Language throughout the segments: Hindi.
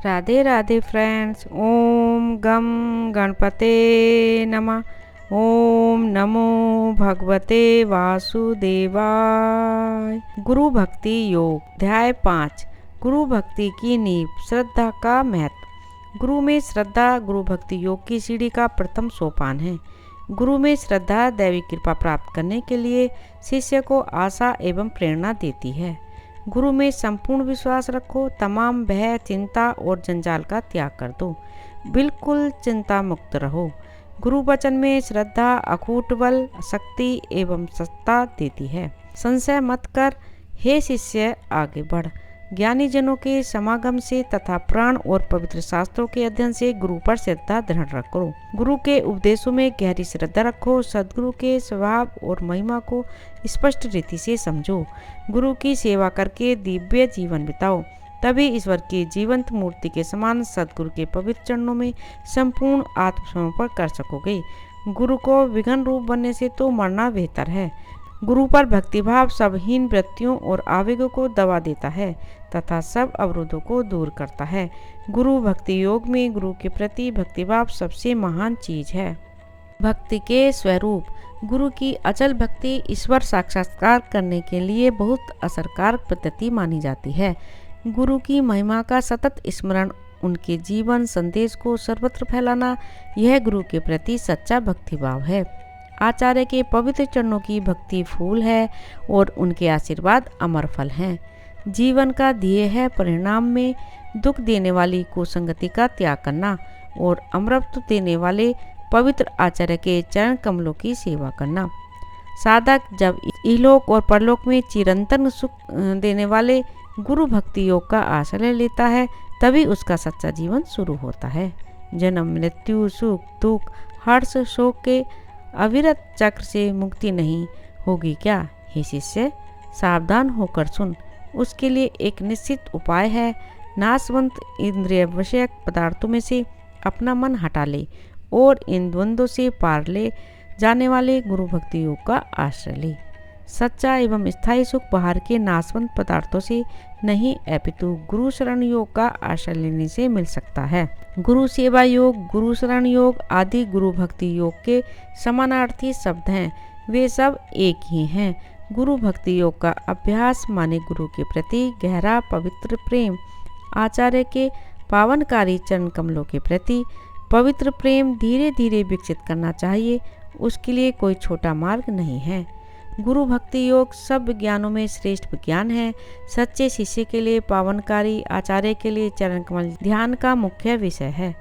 राधे राधे फ्रेंड्स। ओम गम गणपते नमः। ओम नमो भगवते वासुदेवाय। गुरु भक्ति योग अध्याय 5। गुरु भक्ति की नींव, श्रद्धा का महत्व। गुरु में श्रद्धा गुरु भक्ति योग की सीढ़ी का प्रथम सोपान है। गुरु में श्रद्धा दैवी कृपा प्राप्त करने के लिए शिष्य को आशा एवं प्रेरणा देती है। गुरु में संपूर्ण विश्वास रखो, तमाम भय, चिंता और जंजाल का त्याग कर दो, बिल्कुल चिंता मुक्त रहो। गुरु वचन में श्रद्धा अकूट बल, शक्ति एवं सत्ता देती है। संशय मत कर, हे शिष्य आगे बढ़। ज्ञानी जनों के समागम से तथा प्राण और पवित्र शास्त्रों के अध्ययन से गुरु पर श्रद्धा दृढ़ रखो। गुरु के उपदेशों में गहरी श्रद्धा रखो। सद्गुरु के स्वभाव और महिमा को स्पष्ट रीति से समझो। गुरु की सेवा करके दिव्य जीवन बिताओ, तभी ईश्वर की जीवंत मूर्ति के समान सद्गुरु के पवित्र चरणों में संपूर्ण आत्मसमर्पण कर सकोगे। गुरु को विघ्न रूप बनने से तो मरना बेहतर है। गुरु पर भक्तिभाव सब हीन वृत्तियों और आवेगों को दबा देता है तथा सब अवरोधों को दूर करता है। गुरु भक्ति योग में गुरु के प्रति भक्तिभाव सबसे महान चीज है। भक्ति के स्वरूप। गुरु की अचल भक्ति ईश्वर साक्षात्कार करने के लिए बहुत असरकारक पद्धति मानी जाती है। गुरु की महिमा का सतत स्मरण, उनके जीवन संदेश को सर्वत्र फैलाना, यह गुरु के प्रति सच्चा भक्तिभाव है। आचार्य के पवित्र चरणों की भक्ति फूल है और उनके आशीर्वाद अमर फल हैं। जीवन का ध्येय है परिणाम में दुख देने वाली कुसंगति का त्याग करना और अमृत देने वाले पवित्र आचार्य के चरण कमलों की सेवा करना। साधक जब इहलोक और परलोक में चिरंतन सुख देने वाले गुरु भक्ति योग का आश्रय लेता है, तभी उसका सच्चा जीवन शुरू होता है। जन्म, मृत्यु, सुख, दुख, हर्ष, शोक के अविरत चक्र से मुक्ति नहीं होगी क्या? हे शिष्य, सावधान होकर सुन। उसके लिए एक निश्चित उपाय है। नाशवंत इंद्रिय विषयक पदार्थों में से अपना मन हटा ले और इन द्वंद्वों से पार ले जाने वाले गुरु भक्ति योग का आश्रय ले। सच्चा एवं स्थायी सुख बाहर के नाशवंत पदार्थों से नहीं अपितु गुरु शरण योग का आश्रय लेने से मिल सकता है। गुरु सेवा योग, गुरु शरण योग आदि गुरु भक्ति योग के समानार्थी शब्द हैं। वे सब एक ही हैं। गुरु भक्ति योग का अभ्यास माने गुरु के प्रति गहरा पवित्र प्रेम, आचार्य के पावनकारी चरण कमलों के प्रति पवित्र प्रेम धीरे धीरे विकसित करना चाहिए। उसके लिए कोई छोटा मार्ग नहीं है। गुरु भक्ति योग सब विज्ञानों में श्रेष्ठ विज्ञान है। सच्चे शिष्य के लिए पावनकारी, आचार्य के लिए चरण कमल ध्यान का मुख्य विषय है।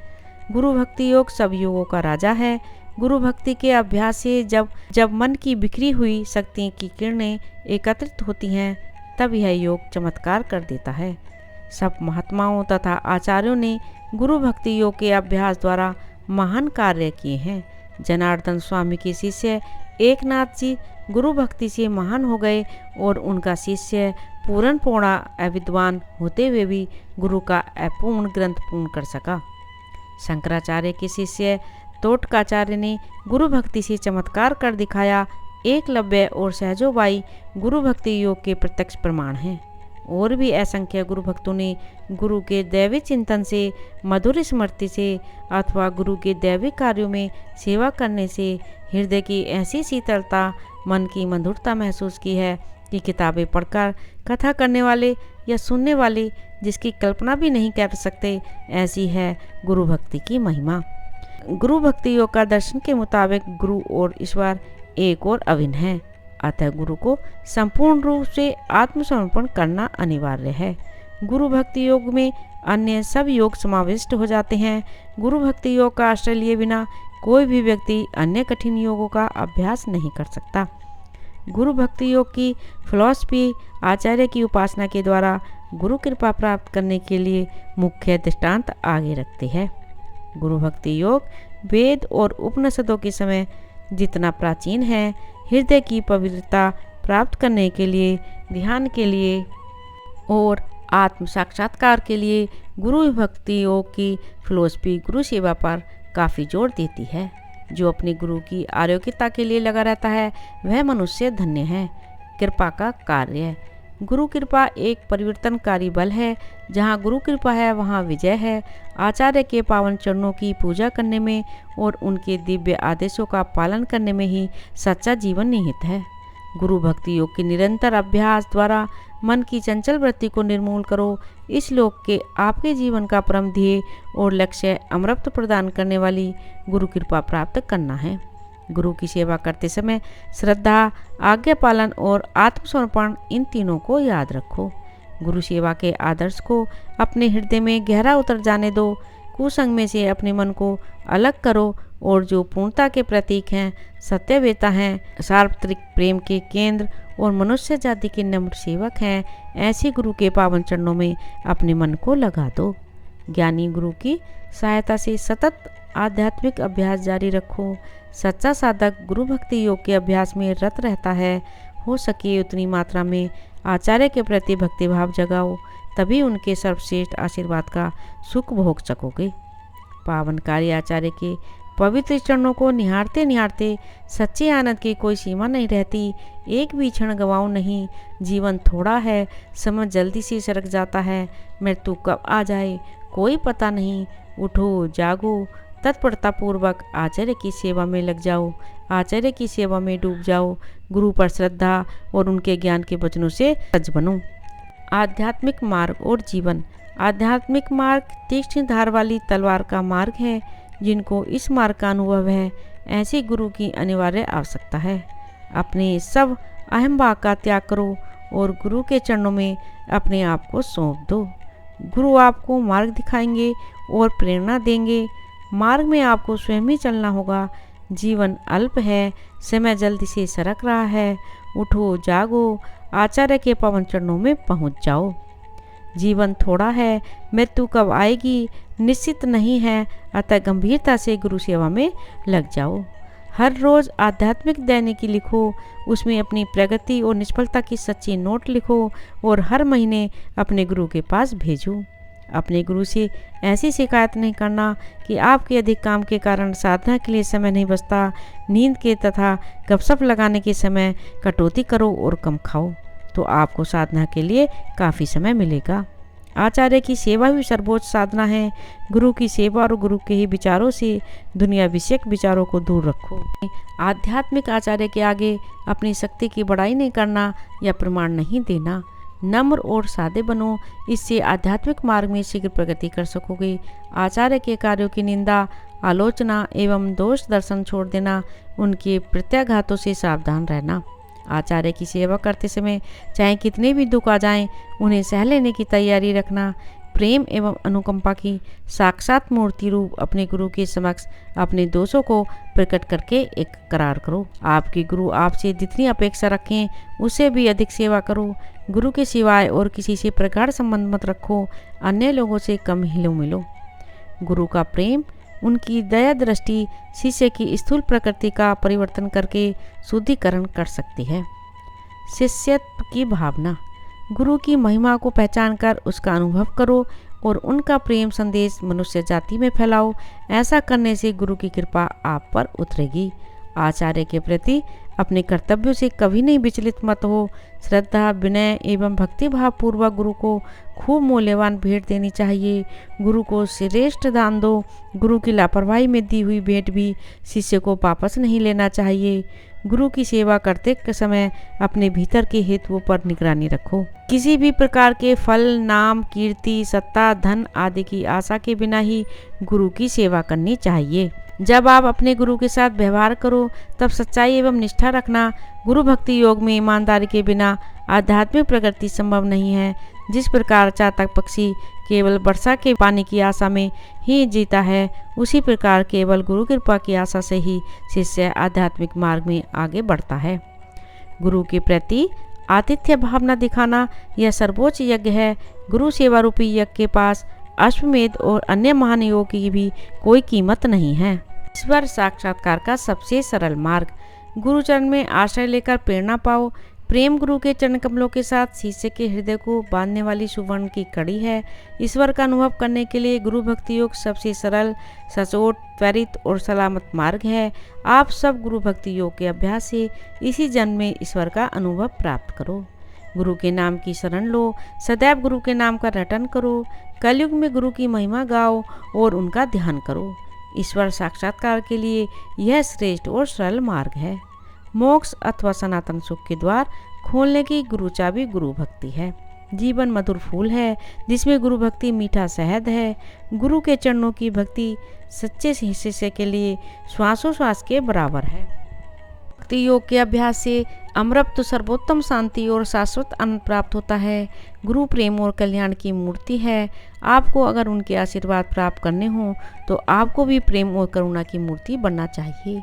गुरु भक्ति योग सब योगों का राजा है। गुरु भक्ति के अभ्यास से जब मन की बिखरी हुई शक्तियों की किरणें एकत्रित होती हैं, तब यह योग चमत्कार कर देता है। सब महात्माओं तथा आचार्यों ने गुरु भक्ति योग के अभ्यास द्वारा महान कार्य किए हैं। जनार्दन स्वामी के शिष्य एकनाथ जी गुरु भक्ति से महान हो गए और उनका शिष्य पूर्ण पौड़ा अविद्वान होते हुए भी गुरु का अपूर्ण ग्रंथ पूर्ण कर सका। शंकराचार्य के शिष्य तोटकाचार्य ने गुरु भक्ति से चमत्कार कर दिखाया। एकलव्य और सहजोबाई गुरु भक्ति योग के प्रत्यक्ष प्रमाण हैं। और भी असंख्य गुरु भक्तों ने गुरु के दैवी चिंतन से, मधुर स्मृति से अथवा गुरु के दैवी कार्यों में सेवा करने से हृदय की ऐसी शीतलता, मन की मधुरता महसूस की है कि किताबें पढ़कर कथा करने वाले या सुनने वाले जिसकी कल्पना भी नहीं कर सकते, ऐसी है गुरु भक्ति की महिमा। गुरु भक्ति योग का दर्शन के मुताबिक गुरु और ईश्वर एक और अभिन्न है। अतः गुरु को संपूर्ण रूप से आत्मसमर्पण करना अनिवार्य है। गुरु भक्ति योग में अन्य सब योग समाविष्ट हो जाते हैं। गुरु भक्ति योग का आश्रय लिए बिना कोई भी व्यक्ति अन्य कठिन योगों का अभ्यास नहीं कर सकता। गुरु भक्ति योग की फिलॉसफी आचार्य की उपासना के द्वारा गुरु कृपा प्राप्त करने के लिए मुख्य दृष्टांत आगे रखते हैं। गुरु भक्ति योग वेद और उपनिषदों के समय जितना प्राचीन है, हृदय की पवित्रता प्राप्त करने के लिए, ध्यान के लिए और आत्म साक्षात्कार के लिए गुरु भक्ति योग की फिलॉसफी गुरु सेवा पर काफ़ी जोर देती है। जो अपने गुरु की आरोग्यता के लिए लगा रहता है, वह मनुष्य धन्य है। कृपा का कार्य गुरु कृपा एक परिवर्तनकारी बल है। जहाँ गुरु कृपा है वहाँ विजय है। आचार्य के पावन चरणों की पूजा करने में और उनके दिव्य आदेशों का पालन करने में ही सच्चा जीवन निहित है। गुरु भक्ति योग के निरंतर अभ्यास द्वारा मन की चंचल वृत्ति को निर्मूल करो। इस लोक के आपके जीवन का परम ध्येय और लक्ष्य अमृत प्रदान करने वाली गुरु कृपा प्राप्त करना है। गुरु की सेवा करते समय श्रद्धा, आज्ञा पालन और आत्मसमर्पण, इन तीनों को याद रखो। गुरु सेवा के आदर्श को अपने हृदय में गहरा उतर जाने दो। कुसंग में से अपने मन को अलग करो और जो पूर्णता के प्रतीक हैं, सत्यवेता हैं, सार्वत्रिक प्रेम के केंद्र और मनुष्य जाति के नम्र सेवक हैं, ऐसे गुरु के पावन चरणों में अपने मन को लगा दो। ज्ञानी गुरु की सहायता से सतत आध्यात्मिक अभ्यास जारी रखो। सच्चा साधक गुरु भक्ति योग के अभ्यास में रत रहता है। हो सके उतनी मात्रा में आचार्य के प्रति भक्तिभाव जगाओ, तभी उनके सर्वश्रेष्ठ आशीर्वाद का सुख भोग सकोगे। पावनकारी आचार्य के पवित्र चरणों को निहारते निहारते सच्चे आनंद की कोई सीमा नहीं रहती। एक भी क्षण गंवाओ नहीं। जीवन थोड़ा है, समय जल्दी से सरक जाता है। मृत्यु कब आ जाए कोई पता नहीं। उठो, जागो, तत्परतापूर्वक आचार्य की सेवा में लग जाओ। आचार्य की सेवा में डूब जाओ। गुरु पर श्रद्धा और उनके ज्ञान के वचनों से सच बनो। आध्यात्मिक मार्ग और जीवन। आध्यात्मिक मार्ग तीक्ष्ण धार वाली तलवार का मार्ग है। जिनको इस मार्ग का अनुभव है, ऐसे गुरु की अनिवार्य आवश्यकता है। अपने सब अहंभाव का त्याग करो और गुरु के चरणों में अपने आप को सौंप दो। गुरु आपको मार्ग दिखाएंगे और प्रेरणा देंगे। मार्ग में आपको स्वयं ही चलना होगा। जीवन अल्प है, समय जल्दी से सरक रहा है। उठो, जागो, आचार्य के पवन चरणों में पहुंच जाओ। जीवन थोड़ा है, मृत्यु कब आएगी निश्चित नहीं है, अतः गंभीरता से गुरु सेवा में लग जाओ। हर रोज आध्यात्मिक दैनिकी लिखो, उसमें अपनी प्रगति और निष्फलता की सच्ची नोट लिखो और हर महीने अपने गुरु के पास भेजो। अपने गुरु से ऐसी शिकायत नहीं करना कि आपके अधिक काम के कारण साधना के लिए समय नहीं बचता। नींद के तथा गपशप लगाने के समय कटौती करो और कम खाओ, तो आपको साधना के लिए काफ़ी समय मिलेगा। आचार्य की सेवा भी सर्वोच्च साधना है। गुरु की सेवा और गुरु के ही विचारों से दुनिया विषयक विचारों को दूर रखो। आध्यात्मिक आचार्य के आगे अपनी शक्ति की बड़ाई नहीं करना या प्रमाण नहीं देना। नम्र और सादे बनो, इससे आध्यात्मिक मार्ग में शीघ्र प्रगति कर सकोगे। आचार्य के कार्यों की निंदा, आलोचना एवं दोष दर्शन छोड़ देना। उनके प्रत्याघातों से सावधान रहना। आचार्य की सेवा करते समय चाहे कितने भी दुख आ जाएं, उन्हें सह लेने की तैयारी रखना। प्रेम एवं अनुकंपा की साक्षात मूर्ति रूप अपने गुरु के समक्ष अपने दोषों को प्रकट करके एक करार करो। आपके गुरु आपसे जितनी अपेक्षा रखें उससे भी अधिक सेवा करो। गुरु के सिवाय और किसी से प्रगाढ़ संबंध मत रखो। अन्य लोगों से कम हिलो मिलो। गुरु का प्रेम, उनकी दया दृष्टि शिष्य की स्थूल प्रकृति का परिवर्तन करके शुद्धिकरण कर सकती है। शिष्यत्व की भावना। गुरु की महिमा को पहचान कर उसका अनुभव करो और उनका प्रेम संदेश मनुष्य जाति में फैलाओ। ऐसा करने से गुरु की कृपा आप पर उतरेगी। आचार्य के प्रति अपने कर्तव्यों से कभी नहीं विचलित मत हो। श्रद्धा, विनय एवं भक्तिभाव पूर्वक गुरु को खूब मूल्यवान भेंट देनी चाहिए। गुरु को श्रेष्ठ दान दो। गुरु की लापरवाही में दी हुई भेंट भी शिष्य को वापस नहीं लेना चाहिए। गुरु की सेवा करते समय अपने भीतर के हेतुओं पर निगरानी रखो। किसी भी प्रकार के फल, नाम, कीर्ति, सत्ता, धन आदि की आशा के बिना ही गुरु की सेवा करनी चाहिए। जब आप अपने गुरु के साथ व्यवहार करो तब सच्चाई एवं निष्ठा रखना। गुरु भक्ति योग में ईमानदारी के बिना आध्यात्मिक प्रगति संभव नहीं है। जिस प्रकार चातक पक्षी केवल वर्षा के पानी की आशा में ही जीता है, उसी प्रकार केवल गुरु कृपा की आशा से ही शिष्य आध्यात्मिक मार्ग में आगे बढ़ता है। गुरु के प्रति आतिथ्य भावना दिखाना यह सर्वोच्च यज्ञ है। गुरु सेवा रूपी यज्ञ के पास अश्वमेध और अन्य महान योग की भी कोई कीमत नहीं है। ईश्वर साक्षात्कार का सबसे सरल मार्ग। गुरुचरण में आश्रय लेकर प्रेरणा पाओ। प्रेम गुरु के चरण कमलों के साथ शिष्य के हृदय को बांधने वाली सुवर्ण की कड़ी है। ईश्वर का अनुभव करने के लिए गुरु भक्ति योग सबसे सरल, सचोट, त्वरित और सलामत मार्ग है। आप सब गुरु भक्ति योग के अभ्यास से इसी जन्म में ईश्वर का अनुभव प्राप्त करो। गुरु के नाम की शरण लो, सदैव गुरु के नाम का रटन करो, कलयुग में गुरु की महिमा गाओ और उनका ध्यान करो। ईश्वर साक्षात्कार के लिए यह श्रेष्ठ और सरल मार्ग है। मोक्ष अथवा सनातन सुख के द्वार खोलने की गुरु चाबी गुरु भक्ति है। जीवन मधुर फूल है जिसमें गुरु भक्ति मीठा शहद है। गुरु के चरणों की भक्ति सच्चे शिष्य के लिए श्वासोश्वास के बराबर है। भक्ति योग के अभ्यास से अमृत सर्वोत्तम शांति और शाश्वत आनंद प्राप्त होता है। गुरु प्रेम और कल्याण की मूर्ति है। आपको अगर उनके आशीर्वाद प्राप्त करने हों तो आपको भी प्रेम और करुणा की मूर्ति बनना चाहिए।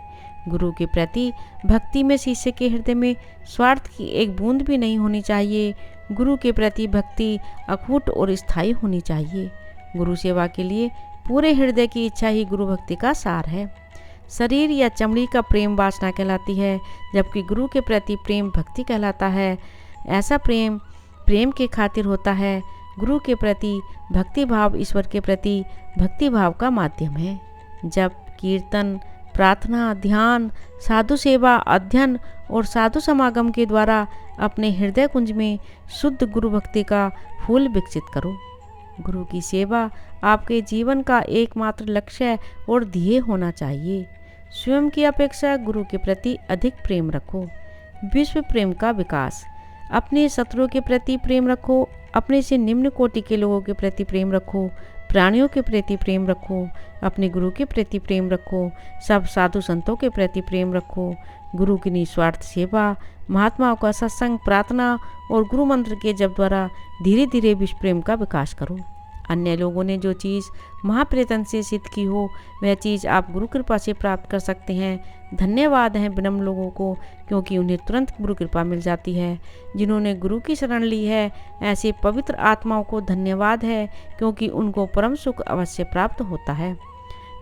गुरु के प्रति भक्ति में शिष्य के हृदय में स्वार्थ की एक बूंद भी नहीं होनी चाहिए। गुरु के प्रति भक्ति अखूट और स्थायी होनी चाहिए। गुरु सेवा के लिए पूरे हृदय की इच्छा ही गुरु भक्ति का सार है। शरीर या चमड़ी का प्रेम वासना कहलाती है, जबकि गुरु के प्रति प्रेम भक्ति कहलाता है। ऐसा प्रेम प्रेम के खातिर होता है। गुरु के प्रति भक्ति भाव ईश्वर के प्रति भक्ति भाव का माध्यम है। जब कीर्तन, प्रार्थना, ध्यान, साधु सेवा, अध्ययन और साधु समागम के द्वारा अपने हृदय कुंज में शुद्ध गुरु भक्ति का फूल विकसित करो। गुरु की सेवा आपके जीवन का एकमात्र लक्ष्य और ध्येय होना चाहिए। स्वयं की अपेक्षा गुरु के प्रति अधिक प्रेम रखो। विश्व प्रेम का विकास। अपने शत्रुओं के प्रति प्रेम रखो। अपने से निम्न कोटि के लोगों के प्रति प्रेम रखो। प्राणियों के प्रति प्रेम रखो। अपने गुरु के प्रति प्रेम रखो। सब साधु संतों के प्रति प्रेम रखो। गुरु की निस्वार्थ सेवा, महात्माओं का सत्संग, प्रार्थना और गुरु मंत्र के जप द्वारा धीरे धीरे विश्व प्रेम का विकास करो। अन्य लोगों ने जो चीज़ महाप्रयत्न से सिद्ध की हो वह चीज़ आप गुरु कृपा से प्राप्त कर सकते हैं। धन्यवाद हैं विनम्र लोगों को, क्योंकि उन्हें तुरंत गुरु कृपा मिल जाती है। जिन्होंने गुरु की शरण ली है ऐसे पवित्र आत्माओं को धन्यवाद है, क्योंकि उनको परम सुख अवश्य प्राप्त होता है।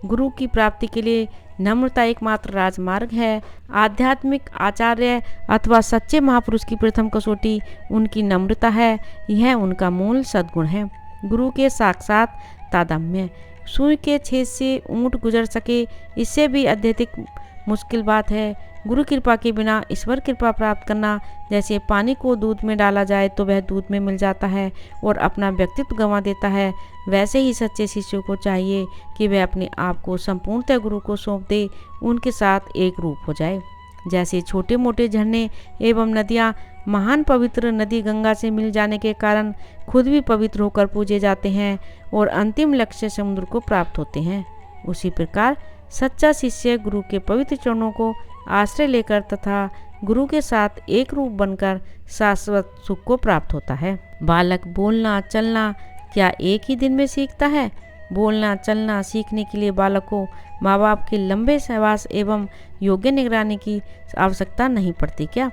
गुरु की प्राप्ति के लिए नम्रता एकमात्र राजमार्ग है। आध्यात्मिक आचार्य अथवा सच्चे महापुरुष की प्रथम कसौटी उनकी नम्रता है। यह उनका मूल सद्गुण है। गुरु के साक्षात तादात्म्य। सुई के छेद से ऊंट गुजर सके, इससे भी अत्यधिक मुश्किल बात है। गुरु कृपा के बिना ईश्वर कृपा प्राप्त करना जैसे पानी को दूध में डाला जाए तो वह दूध में मिल जाता है और अपना व्यक्तित्व गंवा देता है, वैसे ही सच्चे शिष्यों को चाहिए कि वह अपने आप को संपूर्णतः गुरु को सौंप दे, उनके साथ एक रूप हो जाए। जैसे छोटे मोटे झरने एवं नदियाँ महान पवित्र नदी गंगा से मिल जाने के कारण खुद भी पवित्र होकर पूजे जाते हैं और अंतिम लक्ष्य समुद्र को प्राप्त होते हैं, उसी प्रकार सच्चा शिष्य गुरु के पवित्र चरणों को आश्रय लेकर तथा गुरु के साथ एक रूप बनकर शाश्वत सुख को प्राप्त होता है। बालक बोलना चलना क्या एक ही दिन में सीखता है? बोलना चलना सीखने के लिए बालक को माँ बाप के लंबे सहवास एवं योग्य निगरानी की आवश्यकता नहीं पड़ती क्या?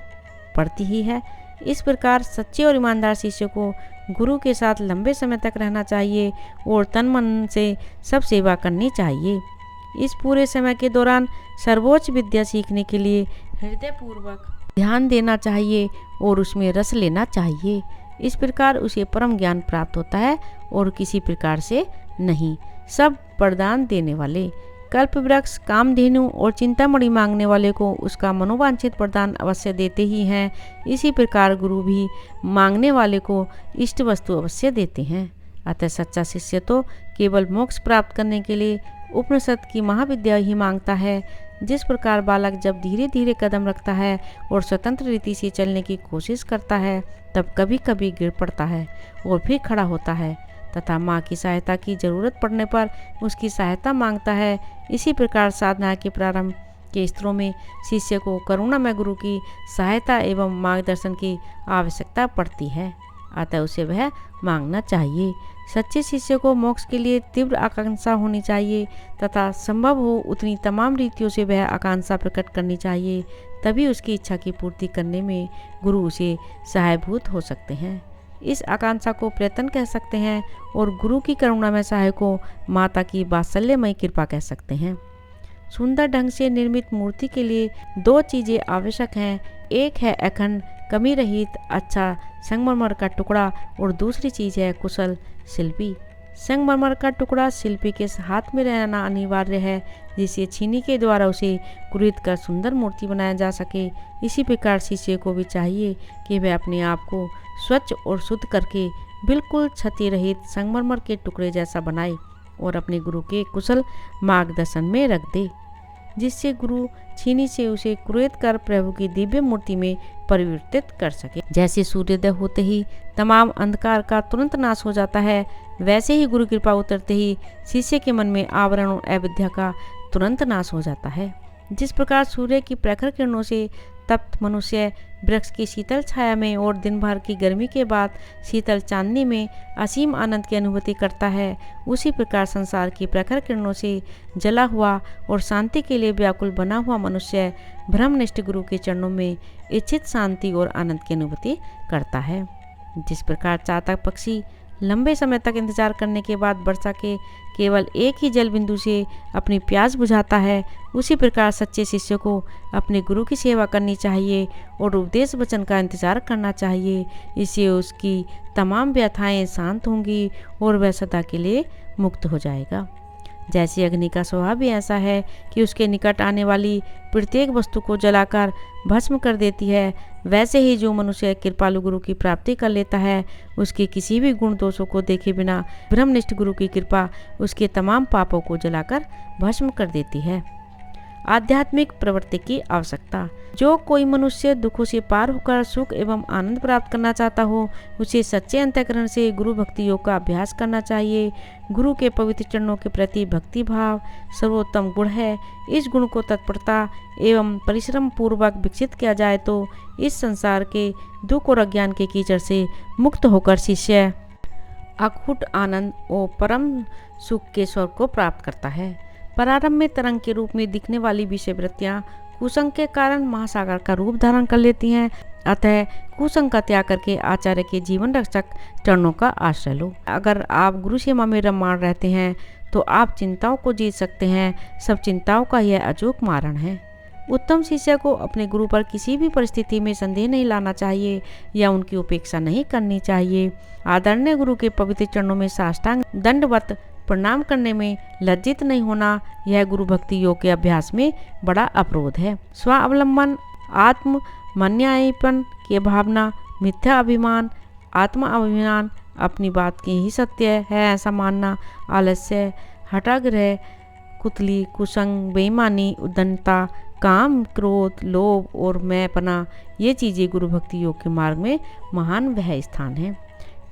पड़ती ही है। इस प्रकार सच्चे और ईमानदार शिष्य को गुरु के साथ लंबे समय तक रहना चाहिए और तन मन से सब सेवा करनी चाहिए। इस पूरे समय के दौरान सर्वोच्च विद्या सीखने के लिए हृदयपूर्वक ध्यान देना चाहिए और उसमें रस लेना चाहिए। इस प्रकार उसे परम ज्ञान प्राप्त होता है और किसी प्रकार से नहीं। सब वरदान देने वाले कल्प वृक्ष, कामधेनु और चिंतामणि मांगने वाले को उसका मनोवांछित वरदान अवश्य देते ही हैं। इसी प्रकार गुरु भी मांगने वाले को इष्ट वस्तु अवश्य देते हैं। अतः सच्चा शिष्य तो केवल मोक्ष प्राप्त करने के लिए उपनिषद की महाविद्या ही मांगता है। जिस प्रकार बालक जब धीरे धीरे कदम रखता है और स्वतंत्र रीति से चलने की कोशिश करता है तब कभी कभी गिर पड़ता है और फिर खड़ा होता है तथा माँ की सहायता की जरूरत पड़ने पर उसकी सहायता मांगता है, इसी प्रकार साधना के प्रारंभ के स्तरों में शिष्य को करुणामय गुरु की सहायता एवं मार्गदर्शन की आवश्यकता पड़ती है। अतः उसे वह मांगना चाहिए। सच्चे शिष्य को मोक्ष के लिए तीव्र आकांक्षा होनी चाहिए तथा संभव हो उतनी तमाम रीतियों से वह आकांक्षा प्रकट करनी चाहिए, तभी उसकी इच्छा की पूर्ति करने में गुरु उसे सहायभूत हो सकते हैं। इस आकांक्षा को प्रयत्न कह सकते हैं और गुरु की करुणामय सहाय को माता की वात्सल्यमयी कृपा कह सकते हैं। सुंदर ढंग से निर्मित मूर्ति के लिए दो चीज़ें आवश्यक हैं। एक है अखंड कमी रहित अच्छा संगमरमर का टुकड़ा और दूसरी चीज़ है कुशल शिल्पी। संगमरमर का टुकड़ा शिल्पी के हाथ में रहना अनिवार्य है, जिसे छीनी के द्वारा उसे कुरीद कर सुंदर मूर्ति बनाया जा सके। इसी प्रकार शिष्य को भी चाहिए कि वह अपने आप को स्वच्छ और शुद्ध करके बिल्कुल क्षति रहित संगमरमर के टुकड़े जैसा बनाए और अपने गुरु के कुशल मार्गदर्शन में रख दे, जिससे गुरु छीनी से उसे कुरेद कर प्रभु की दिव्य मूर्ति में परिवर्तित कर सके। जैसे सूर्योदय होते ही तमाम अंधकार का तुरंत नाश हो जाता है, वैसे ही गुरु कृपा उतरते ही शिष्य के मन में आवरण और अविद्या का तुरंत नाश हो जाता है। जिस प्रकार सूर्य की प्रखर किरणों से तप्त मनुष्य वृक्ष की शीतल छाया में और दिन भर की गर्मी के बाद शीतल चांदनी में असीम आनंद की अनुभूति करता है, उसी प्रकार संसार की प्रखर किरणों से जला हुआ और शांति के लिए व्याकुल बना हुआ मनुष्य ब्रह्मनिष्ठ गुरु के चरणों में इच्छित शांति और आनंद की अनुभूति करता है। जिस प्रकार चातक पक्षी लंबे समय तक इंतजार करने के बाद वर्षा के केवल एक ही जल बिंदु से अपनी प्यास बुझाता है, उसी प्रकार सच्चे शिष्य को अपने गुरु की सेवा करनी चाहिए और उपदेश वचन का इंतजार करना चाहिए। इससे उसकी तमाम व्यथाएं शांत होंगी और वह सदा के लिए मुक्त हो जाएगा। जैसे अग्नि का स्वभाव भी ऐसा है कि उसके निकट आने वाली प्रत्येक वस्तु को जलाकर भस्म कर देती है, वैसे ही जो मनुष्य कृपालु गुरु की प्राप्ति कर लेता है, उसके किसी भी गुण दोषों को देखे बिना ब्रह्मनिष्ठ गुरु की कृपा उसके तमाम पापों को जलाकर भस्म कर देती है। आध्यात्मिक प्रवृत्ति की आवश्यकता। जो कोई मनुष्य दुखों से पार होकर सुख एवं आनंद प्राप्त करना चाहता हो, उसे सच्चे अंतःकरण से गुरु भक्ति योग का अभ्यास करना चाहिए। गुरु के पवित्र चरणों के प्रति भक्ति भाव सर्वोत्तम गुण है। इस गुण को तत्परता एवं परिश्रम पूर्वक विकसित किया जाए तो इस संसार के दुख और अज्ञान के कीचड़ से मुक्त होकर शिष्य अखूट आनंद और परम सुख के स्वर्ग को प्राप्त करता है। प्रारंभ में तरंग के रूप में दिखने वाली विषय वृत्तियां कुसंग के कारण महासागर का रूप धारण कर लेती हैं। अतः कुसंग का त्याग करके आचार्य के जीवन रक्षक चरणों का आश्रय लो। अगर आप गुरु सेवा में रममाण रहते हैं तो आप चिंताओं को जीत सकते हैं। सब चिंताओं का यह अचूक मारण है। उत्तम शिष्य को अपने गुरु पर किसी भी परिस्थिति में संदेह नहीं लाना चाहिए या उनकी उपेक्षा नहीं करनी चाहिए। आदरणीय गुरु के पवित्र चरणों में साष्टांग दंडवत प्रणाम करने में लज्जित नहीं होना, यह गुरु भक्ति योग के अभ्यास में बड़ा अवरोध है। स्वावलंबन, आत्म मन्यायपन की भावना, मिथ्या अभिमान, आत्मा अभिमान, अपनी बात की ही सत्य है ऐसा मानना, आलस्य, हठाग्रह, कुतली, कुसंग, बेईमानी, उद्दंडता, काम, क्रोध, लोभ और मैंपना, ये चीज़ें गुरु भक्ति योग के मार्ग में महान वह स्थान है।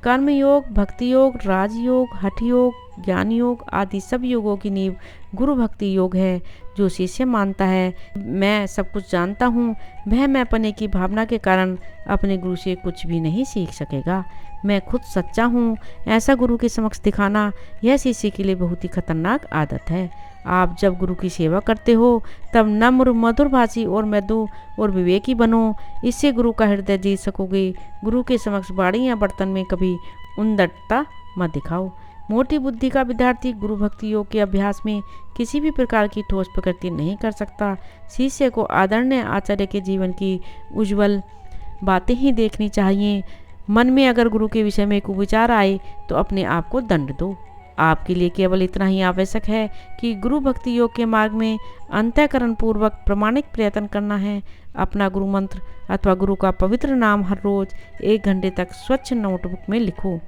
कर्म योग, भक्ति योग, राजयोग, हठ योग, ज्ञान योग आदि सब योगों की नींव गुरु भक्ति योग है। जो शिष्य मानता है मैं सब कुछ जानता हूँ, वह मैंपने की भावना के कारण अपने गुरु से कुछ भी नहीं सीख सकेगा। मैं खुद सच्चा हूँ ऐसा गुरु के समक्ष दिखाना, यह शिष्य के लिए बहुत ही खतरनाक आदत है। आप जब गुरु की सेवा करते हो तब नम्र, मधुरभाषी और मृदु और विवेकी बनो। इससे गुरु का हृदय जीत सकोगे। गुरु के समक्ष बाड़ी या बर्तन में कभी उद्दंडता मत दिखाओ। मोटी बुद्धि का विद्यार्थी गुरु भक्ति योग के अभ्यास में किसी भी प्रकार की ठोस प्रकृति नहीं कर सकता। शिष्य को आदरणीय आचार्य के जीवन की उज्जवल बातें ही देखनी चाहिए। मन में अगर गुरु के विषय में कुविचार आए तो अपने आप को दंड दो। आपके लिए केवल इतना ही आवश्यक है कि गुरु भक्ति योग के मार्ग में अंतःकरण पूर्वक प्रामाणिक प्रयत्न करना है। अपना गुरु मंत्र अथवा गुरु का पवित्र नाम हर रोज 1 घंटे तक स्वच्छ नोटबुक में लिखो।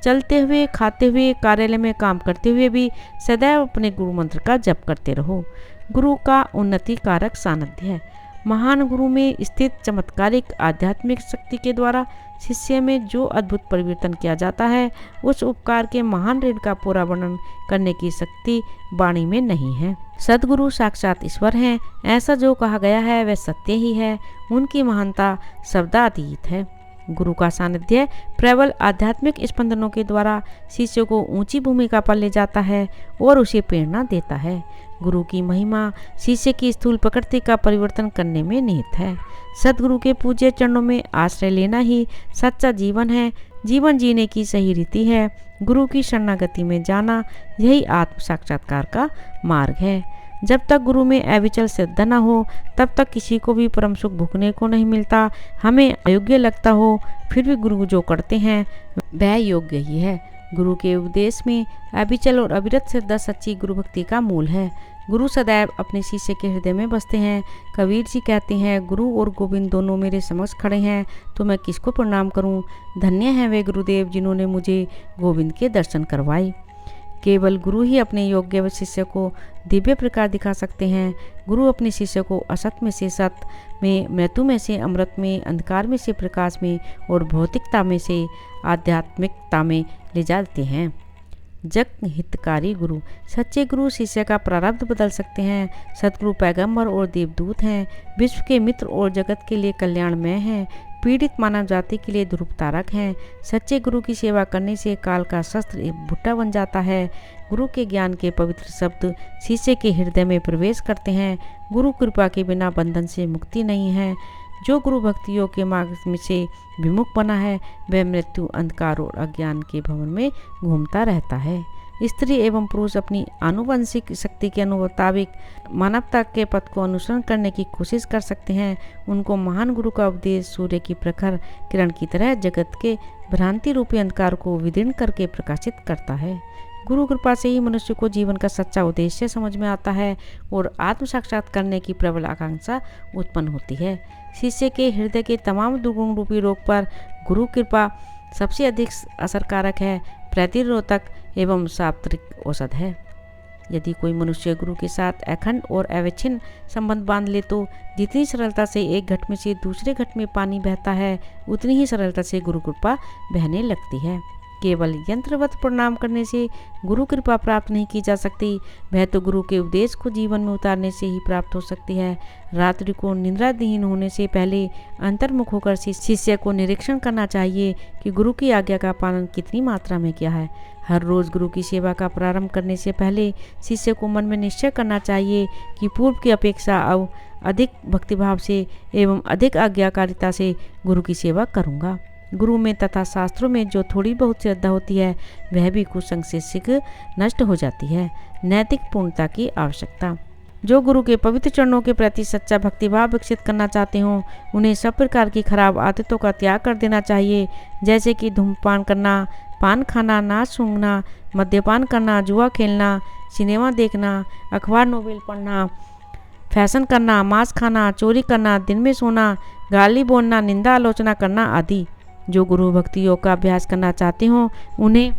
चलते हुए, खाते हुए, कार्यालय में काम करते हुए भी सदैव अपने गुरु मंत्र का जप करते रहो। गुरु का उन्नति कारक सानिध्य है। महान गुरु में स्थित चमत्कारिक आध्यात्मिक शक्ति के द्वारा शिष्य में जो अद्भुत परिवर्तन किया जाता है, उस उपकार के महान ऋण का पूरा वर्णन करने की शक्ति वाणी में नहीं है। सद्गुरु साक्षात ईश्वर हैं, ऐसा जो कहा गया है वह सत्य ही है। उनकी महानता शब्दातीत है। गुरु का सानिध्य प्रबल आध्यात्मिक स्पंदनों के द्वारा शिष्य को ऊंची भूमिका पर ले जाता है और उसे प्रेरणा देता है। गुरु की महिमा शिष्य की स्थूल प्रकृति का परिवर्तन करने में निहित है। सद्गुरु के पूज्य चरणों में आश्रय लेना ही सच्चा जीवन है। जीवन जीने की सही रीति है। गुरु की शरणागति में जाना यही आत्म साक्षात्कार का मार्ग है। जब तक गुरु में अविचल श्रद्धा न हो तब तक किसी को भी परम सुख भुगने को नहीं मिलता। हमें अयोग्य लगता हो फिर भी गुरु जो करते हैं वह योग्य ही है। गुरु के उपदेश में अविचल और अविरत श्रद्धा सच्ची गुरु भक्ति का मूल है। गुरु सदैव अपने शिष्य के हृदय में बसते हैं। कबीर जी कहते हैं, गुरु और गोविंद दोनों मेरे समक्ष खड़े हैं तो मैं किसको प्रणाम करूं। धन्य हैं वे गुरुदेव जिन्होंने मुझे गोविंद के दर्शन करवाए। केवल गुरु ही अपने योग्य शिष्य को दिव्य प्रकार दिखा सकते हैं। गुरु अपने शिष्य को असत में से सत में, मृत्यु में से अमृत में, अंधकार में से प्रकाश में और भौतिकता में से आध्यात्मिकता में ले जाते हैं। जग हितकारी गुरु। सच्चे गुरु शिष्य का प्रारब्ध बदल सकते हैं। सतगुरु पैगंबर और देवदूत हैं। विश्व के मित्र और जगत के लिए कल्याणमय हैं। पीड़ित मानव जाति के लिए ध्रुव तारक हैं। सच्चे गुरु की सेवा करने से काल का शस्त्र भुट्टा बन जाता है। गुरु के ज्ञान के पवित्र शब्द शिष्य के हृदय में प्रवेश करते हैं। गुरु कृपा के बिना बंधन से मुक्ति नहीं है। जो गुरु भक्ति योग के मार्ग में से विमुख बना है वह मृत्यु, अंधकार और अज्ञान के भवन में घूमता रहता है। स्त्री एवं पुरुष अपनी आनुवंशिक शक्ति के मुताबिक मानवता के पथ को अनुसरण करने की कोशिश कर सकते हैं। उनको महान गुरु का उपदेश सूर्य की प्रखर किरण की तरह जगत के भ्रांति रूपी अंधकार को विदीर्ण करके प्रकाशित करता है। गुरु कृपा से ही मनुष्य को जीवन का सच्चा उद्देश्य समझ में आता है और आत्म साक्षात करने की प्रबल आकांक्षा उत्पन्न होती है। शिष्य के हृदय के तमाम दुर्गुण रूपी रोग पर गुरु कृपा सबसे अधिक असरकारक है, प्रतिरोधक एवं सात्विक औषध है। यदि कोई मनुष्य गुरु के साथ अखंड और अविच्छिन्न संबंध बांध ले तो जितनी सरलता से एक घट में से दूसरे घट में पानी बहता है उतनी ही सरलता से गुरु कृपा बहने लगती है। केवल यंत्रवत प्रणाम करने से गुरु कृपा प्राप्त नहीं की जा सकती। वह तो गुरु के उपदेश को जीवन में उतारने से ही प्राप्त हो सकती है। रात्रि को निद्राधीन होने से पहले अंतर्मुख होकर शिष्य को निरीक्षण करना चाहिए कि गुरु की आज्ञा का पालन कितनी मात्रा में किया है। हर रोज गुरु की सेवा का प्रारंभ करने से पहले शिष्य को मन में निश्चय करना चाहिए कि पूर्व की अपेक्षा अब अधिक भक्तिभाव से एवं अधिक आज्ञाकारिता से गुरु की सेवा करूँगा। गुरु में तथा शास्त्रों में जो थोड़ी बहुत श्रद्धा होती है वह भी कुसंग से सीख नष्ट हो जाती है। नैतिक पूर्णता की आवश्यकता। जो गुरु के पवित्र चरणों के प्रति सच्चा भक्तिभाव विकसित करना चाहते हों उन्हें सब प्रकार की खराब आदतों का त्याग कर देना चाहिए, जैसे कि धूम्रपान करना, पान खाना, नाच सूंघना, मद्यपान करना, जुआ खेलना, सिनेमा देखना, अखबार नोवेल पढ़ना, फैशन करना, मांस खाना, चोरी करना, दिन में सोना, गाली बोलना, निंदा आलोचना करना आदि। जो गुरु भक्ति योग का अभ्यास करना चाहते हों उन्हें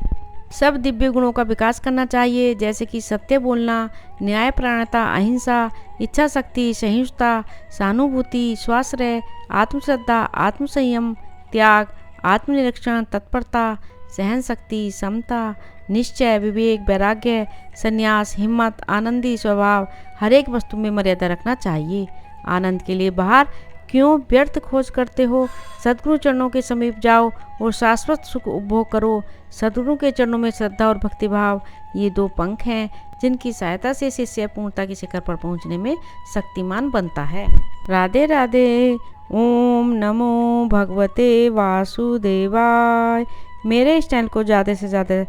सब दिव्य गुणों का विकास करना चाहिए, जैसे कि सत्य बोलना, न्यायपरायणता, अहिंसा, इच्छा शक्ति, सहिष्णुता, सहानुभूति, स्वाश्रय, आत्मश्रद्धा, आत्मसंयम, त्याग, आत्मनिरीक्षण, तत्परता, सहन शक्ति, समता, निश्चय, विवेक, वैराग्य, संन्यास, हिम्मत, आनंदी स्वभाव, हर एक वस्तु में मर्यादा रखना चाहिए। आनंद के लिए बाहर क्यों व्यर्थ खोज करते हो? सद्गुरु चरणों के समीप जाओ और शाश्वत सुख उपभोग करो। सद्गुरु के चरणों में श्रद्धा और भक्तिभाव ये दो पंख हैं जिनकी सहायता से शिष्य पूर्णता के शिखर पर पहुंचने में शक्तिमान बनता है। राधे राधे। ओम नमो भगवते वासुदेवाय। मेरे इस चैनल को ज़्यादा से ज़्यादा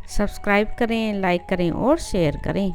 सब्सक्राइब करें, लाइक करें और शेयर करें।